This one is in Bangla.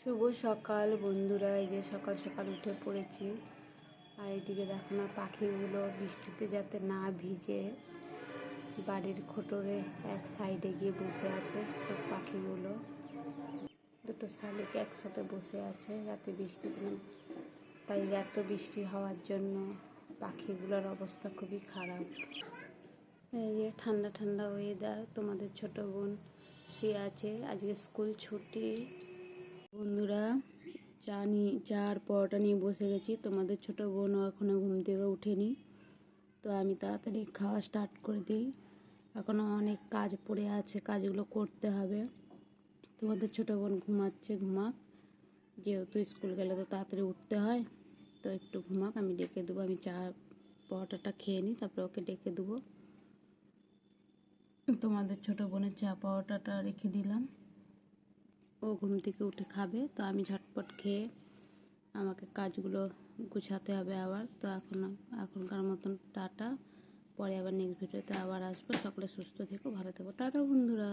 শুভ সকাল বন্ধুরা, এই যে সকাল সকাল উঠে পড়েছি। আর এইদিকে দেখো না, পাখিগুলো বৃষ্টিতে যাতে না ভিজে বাড়ির খোটরে এক সাইডে গিয়ে বসে আছে। সব পাখিগুলো দুটো শালিক একসাথে বসে আছে যাতে বৃষ্টিতে, তাই এত বৃষ্টি হওয়ার জন্য পাখিগুলোর অবস্থা খুবই খারাপ। এই যে ঠান্ডা ঠান্ডা ওয়েদার, তোমাদের ছোট বোন শুয়ে আছে, আজকে স্কুল ছুটি। বন্ধুরা, চা আর পরোটা নিয়ে বসে গেছি। তোমাদের ছোট বোনও এখনও ঘুম থেকে উঠেনি, তো আমি তাড়াতাড়ি খাওয়া স্টার্ট করে দিই। এখনও অনেক কাজ পড়ে আছে, কাজগুলো করতে হবে। তোমাদের ছোট বোন ঘুমাচ্ছে, ঘুমাক, যেহেতু স্কুল গেলে তো তাড়াতাড়ি উঠতে হয়, তো একটু ঘুমাক, আমি ডেকে দেবো। আমি চা পরোটাটা খেয়ে নিই, তারপরে ওকে ডেকে দেবো। তোমাদের ছোট বোনের চা পরোটাটা রেখে দিলাম, ও ঘুম থেকে উঠে খাবে। তো আমি ঝটপট খেয়ে আমাকে কাজগুলো গুছাতে হবে আবার। তো এখনকার মতন টাটা, পরে আবার নেক্সট ভিডিওতে আবার আসবো। সকলে সুস্থ থেকো, ভালো থেকো, টাটা বন্ধুরা।